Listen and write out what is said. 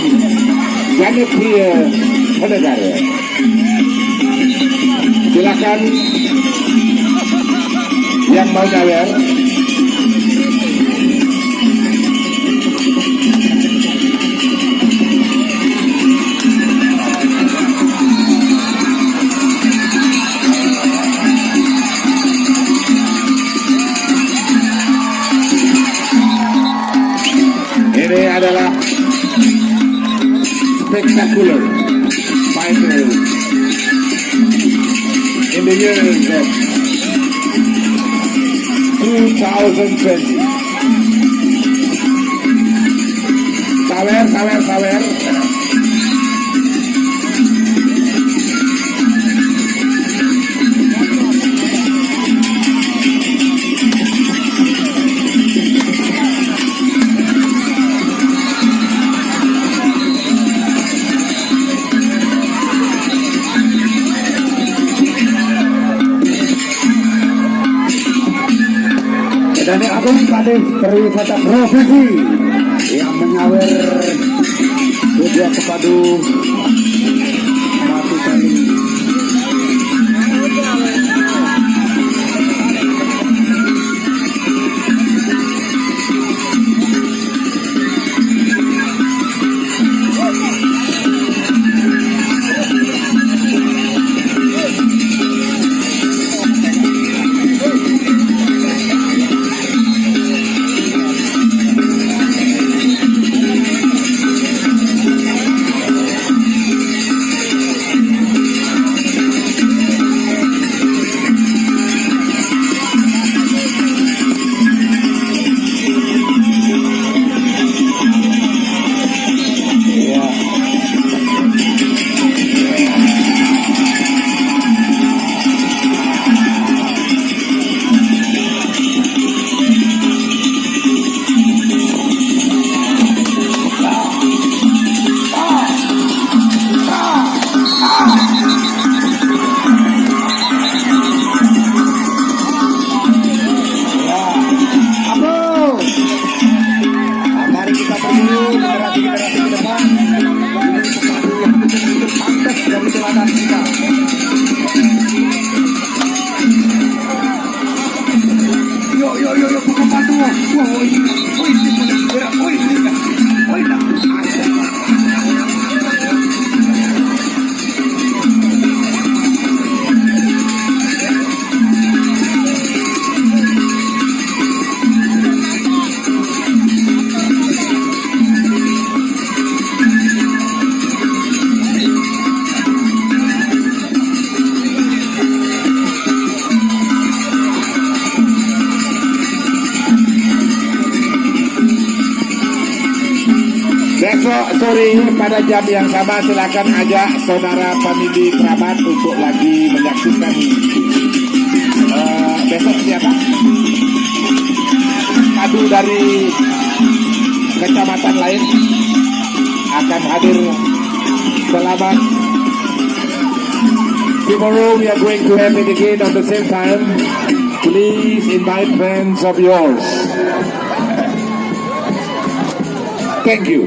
Janet Pria Penegara. Silakan yang mau nyawer. Ini adalah spectacular final in the year of 2020. Sawer. Dan Agung Kadis Perwisata Profesi yang menyawer sebuah kepadu mati kali. Besok sore pada jam yang sama silakan ajak saudara famili kerabat untuk lagi menyaksikan besok siapa? Padu dari kecamatan lain akan hadir. Selamat. Tomorrow we are going to have it again at the same time. Please invite friends of yours. Thank you.